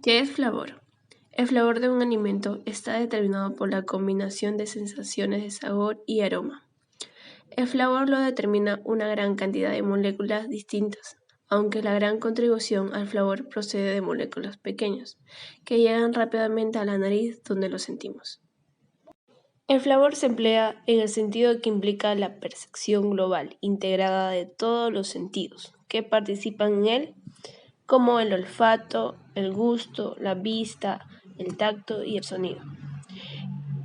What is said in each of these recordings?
¿Qué es flavor? El flavor de un alimento está determinado por la combinación de sensaciones de sabor y aroma. El flavor lo determina una gran cantidad de moléculas distintas, aunque la gran contribución al flavor procede de moléculas pequeñas, que llegan rápidamente a la nariz donde lo sentimos. El flavor se emplea en el sentido que implica la percepción global integrada de todos los sentidos que participan en él, como el olfato, el gusto, la vista, el tacto y el sonido,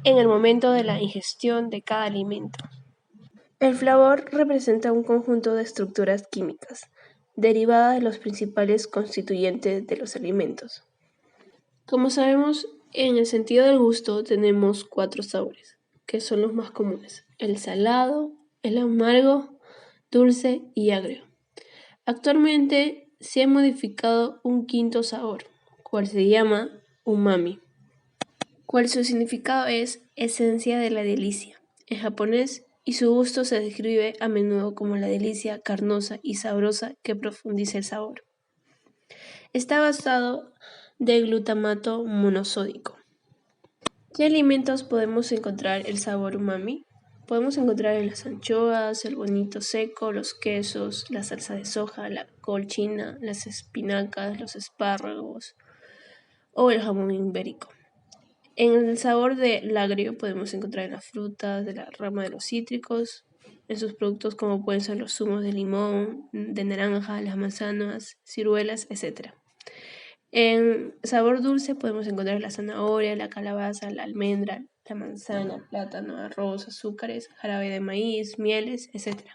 en el momento de la ingestión de cada alimento. El flavor representa un conjunto de estructuras químicas derivadas de los principales constituyentes de los alimentos. Como sabemos, en el sentido del gusto tenemos 4 sabores, que son los más comunes: el salado, el amargo, dulce y agrio. Actualmente se ha modificado un quinto sabor, cual se llama umami, cual su significado es esencia de la delicia en japonés, y su gusto se describe a menudo como la delicia carnosa y sabrosa que profundiza el sabor. Está basado de glutamato monosódico. ¿Qué alimentos podemos encontrar el sabor umami? Podemos encontrar en las anchoas, el bonito seco, los quesos, la salsa de soja, la col china, las espinacas, los espárragos o el jamón ibérico. En el sabor del agrio podemos encontrar en las frutas, de la rama de los cítricos, en sus productos como pueden ser los zumos de limón, de naranja, las manzanas, ciruelas, etc. En sabor dulce podemos encontrar la zanahoria, la calabaza, la almendra, la manzana, el plátano, arroz, azúcares, jarabe de maíz, mieles, etc.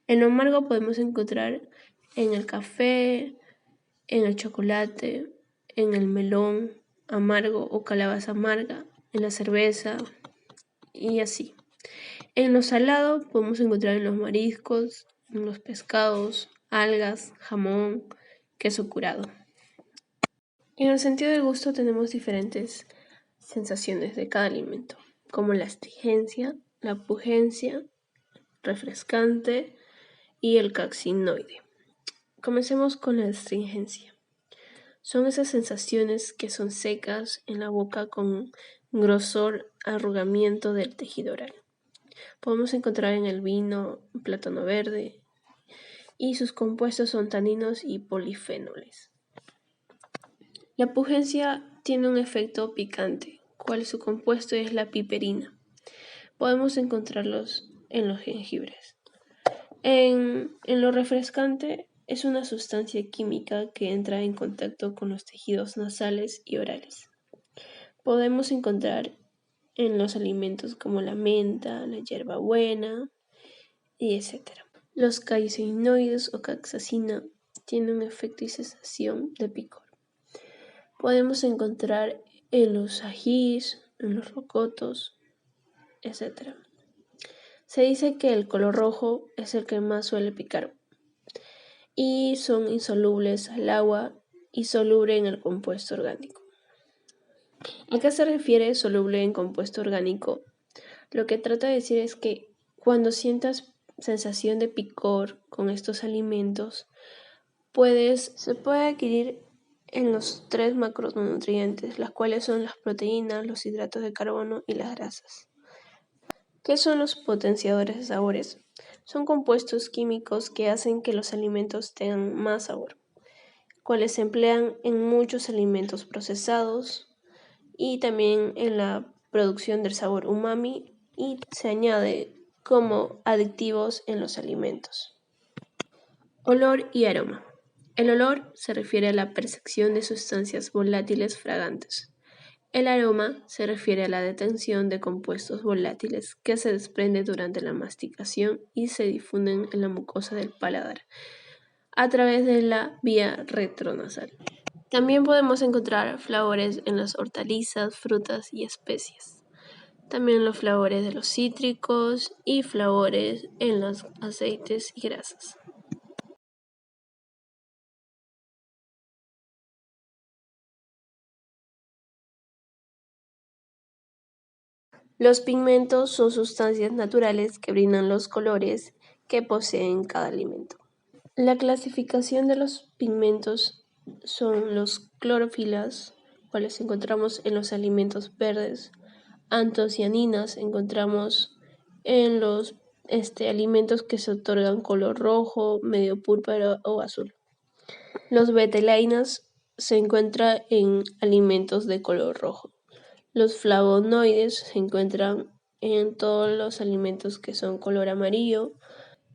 En lo amargo podemos encontrar en el café, en el chocolate, en el melón amargo o calabaza amarga, en la cerveza y así. En lo salado podemos encontrar en los mariscos, en los pescados, algas, jamón, queso curado. En el sentido del gusto tenemos diferentes sensaciones de cada alimento, como la astringencia, la pugencia, refrescante y el caxinoide. Comencemos con la astringencia. Son esas sensaciones que son secas en la boca con grosor, arrugamiento del tejido oral. Podemos encontrar en el vino, plátano verde, y sus compuestos son taninos y polifenoles. La pugencia tiene un efecto picante, cual su compuesto es la piperina. Podemos encontrarlos en los jengibres. En lo refrescante es una sustancia química que entra en contacto con los tejidos nasales y orales. Podemos encontrar en los alimentos como la menta, la hierbabuena y etc. Los caseinoides o capsaicina tienen un efecto y sensación de picor. Podemos encontrar en los ajís, en los rocotos, etc. Se dice que el color rojo es el que más suele picar y son insolubles al agua y soluble en el compuesto orgánico. ¿A qué se refiere soluble en compuesto orgánico? Lo que trata de decir es que cuando sientas sensación de picor con estos alimentos, se puede adquirir en los 3 macronutrientes, las cuales son las proteínas, los hidratos de carbono y las grasas. ¿Qué son los potenciadores de sabores? Son compuestos químicos que hacen que los alimentos tengan más sabor, cuales se emplean en muchos alimentos procesados y también en la producción del sabor umami, y se añade como aditivos en los alimentos. Olor y aroma. El olor se refiere a la percepción de sustancias volátiles fragantes. El aroma se refiere a la detención de compuestos volátiles que se desprenden durante la masticación y se difunden en la mucosa del paladar a través de la vía retronasal. También podemos encontrar flavores en las hortalizas, frutas y especias. También los flavores de los cítricos y flavores en los aceites y grasas. Los pigmentos son sustancias naturales que brindan los colores que poseen cada alimento. La clasificación de los pigmentos son los clorofilas, cuales encontramos en los alimentos verdes. Antocianinas encontramos en los alimentos que se otorgan color rojo, medio púrpura o azul. Los betelainas se encuentran en alimentos de color rojo. Los flavonoides se encuentran en todos los alimentos que son color amarillo.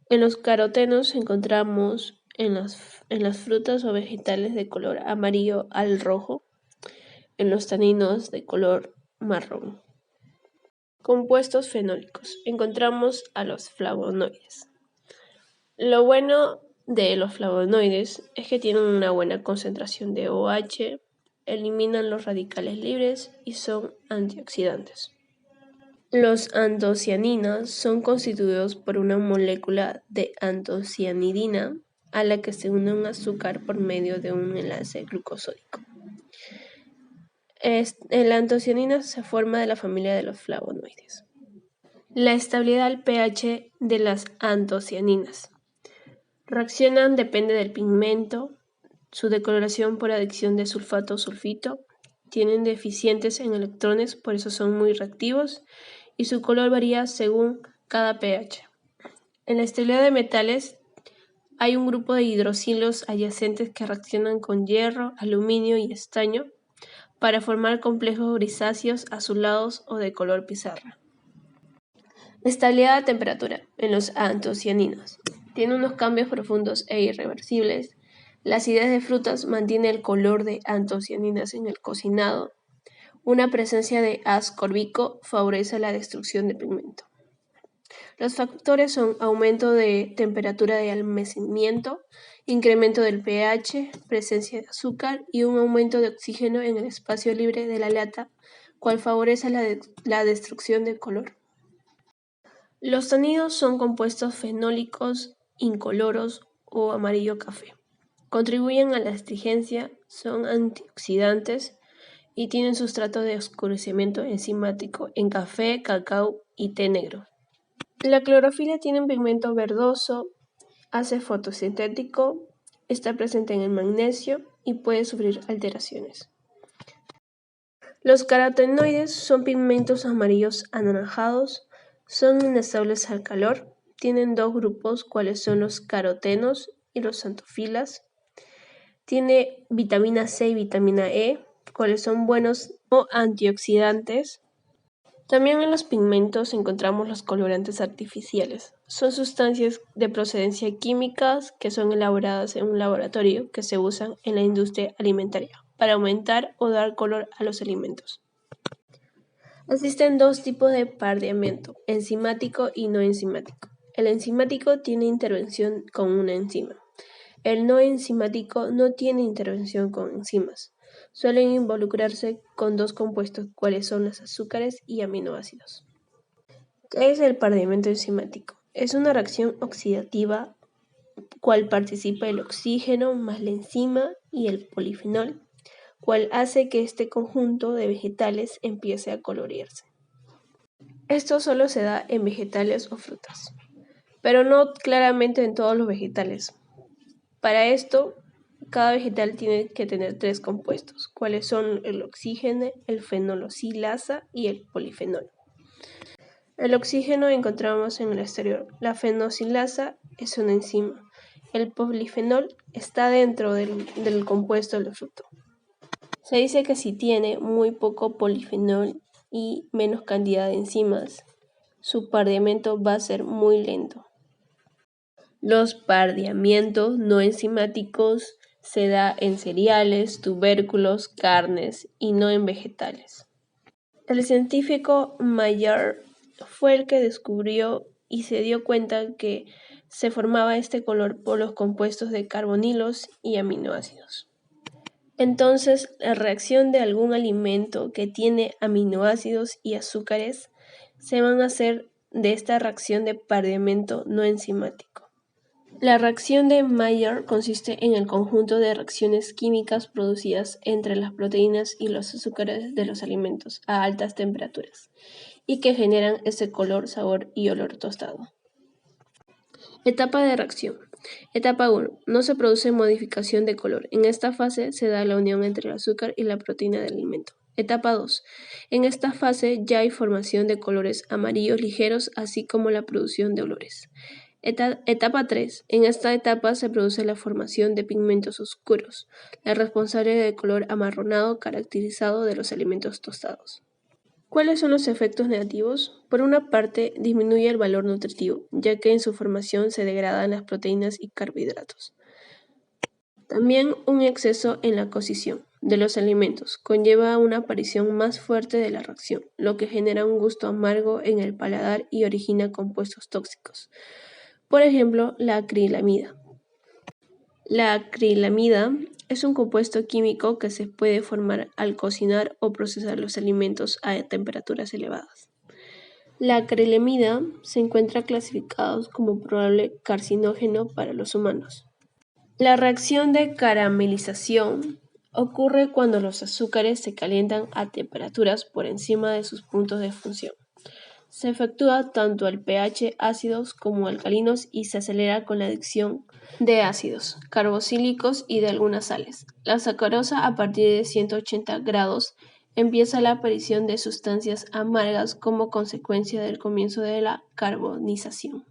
En los carotenos encontramos en las frutas o vegetales de color amarillo al rojo. En los taninos de color marrón. Compuestos fenólicos. Encontramos a los flavonoides. Lo bueno de los flavonoides es que tienen una buena concentración de OH, eliminan los radicales libres y son antioxidantes. Los antocianinas son constituidos por una molécula de antocianidina a la que se une un azúcar por medio de un enlace glucosódico. La antocianina se forma de la familia de los flavonoides. La estabilidad del pH de las antocianinas. Reaccionan depende del pigmento, su decoloración por adicción de sulfato o sulfito, tienen deficientes en electrones, por eso son muy reactivos, y su color varía según cada pH. En la estabilidad de metales hay un grupo de hidroxilos adyacentes que reaccionan con hierro, aluminio y estaño para formar complejos grisáceos, azulados o de color pizarra. Estabilidad de temperatura en los antocianinos. Tiene unos cambios profundos e irreversibles. La acidez de frutas mantiene el color de antocianinas en el cocinado. Una presencia de ascórbico favorece la destrucción de pigmento. Los factores son aumento de temperatura de almacenamiento, incremento del pH, presencia de azúcar y un aumento de oxígeno en el espacio libre de la lata, cual favorece la destrucción del color. Los taninos son compuestos fenólicos incoloros o amarillo café. Contribuyen a la astringencia, son antioxidantes y tienen sustrato de oscurecimiento enzimático en café, cacao y té negro. La clorofila tiene un pigmento verdoso, hace fotosintético, está presente en el magnesio y puede sufrir alteraciones. Los carotenoides son pigmentos amarillos anaranjados, son inestables al calor, tienen dos grupos, cuáles son los carotenos y los xantofilas. Tiene vitamina C y vitamina E, cuáles son buenos o antioxidantes. También en los pigmentos encontramos los colorantes artificiales. Son sustancias de procedencia química que son elaboradas en un laboratorio que se usan en la industria alimentaria para aumentar o dar color a los alimentos. Existen dos tipos de pardeamiento, enzimático y no enzimático. El enzimático tiene intervención con una enzima. El no enzimático no tiene intervención con enzimas. Suelen involucrarse con dos compuestos, cuáles son los azúcares y aminoácidos. ¿Qué es el pardeamiento enzimático? Es una reacción oxidativa cual participa el oxígeno más la enzima y el polifenol, cual hace que este conjunto de vegetales empiece a colorearse. Esto solo se da en vegetales o frutas, pero no claramente en todos los vegetales. Para esto, cada vegetal tiene que tener tres compuestos, cuáles son el oxígeno, el fenosilasa y el polifenol. El oxígeno encontramos en el exterior, la fenosilasa es una enzima, el polifenol está dentro del compuesto del fruto. Se dice que si tiene muy poco polifenol y menos cantidad de enzimas, su pardeamiento va a ser muy lento. Los pardeamientos no enzimáticos se da en cereales, tubérculos, carnes y no en vegetales. El científico Maillard fue el que descubrió y se dio cuenta que se formaba este color por los compuestos de carbonilos y aminoácidos. Entonces, la reacción de algún alimento que tiene aminoácidos y azúcares se van a hacer de esta reacción de pardeamiento no enzimático. La reacción de Maillard consiste en el conjunto de reacciones químicas producidas entre las proteínas y los azúcares de los alimentos a altas temperaturas y que generan ese color, sabor y olor tostado. Etapa de reacción. Etapa 1. No se produce modificación de color. En esta fase se da la unión entre el azúcar y la proteína del alimento. Etapa 2. En esta fase ya hay formación de colores amarillos ligeros, así como la producción de olores. Etapa 3. En esta etapa se produce la formación de pigmentos oscuros, la responsable del color amarronado caracterizado de los alimentos tostados. ¿Cuáles son los efectos negativos? Por una parte, disminuye el valor nutritivo, ya que en su formación se degradan las proteínas y carbohidratos. También un exceso en la cocción de los alimentos conlleva una aparición más fuerte de la reacción, lo que genera un gusto amargo en el paladar y origina compuestos tóxicos. Por ejemplo, la acrilamida. La acrilamida es un compuesto químico que se puede formar al cocinar o procesar los alimentos a temperaturas elevadas. La acrilamida se encuentra clasificada como probable carcinógeno para los humanos. La reacción de caramelización ocurre cuando los azúcares se calientan a temperaturas por encima de sus puntos de fusión. Se efectúa tanto al pH ácidos como alcalinos y se acelera con la adición de ácidos carboxílicos y de algunas sales. La sacarosa, a partir de 180 grados, empieza la aparición de sustancias amargas como consecuencia del comienzo de la carbonización.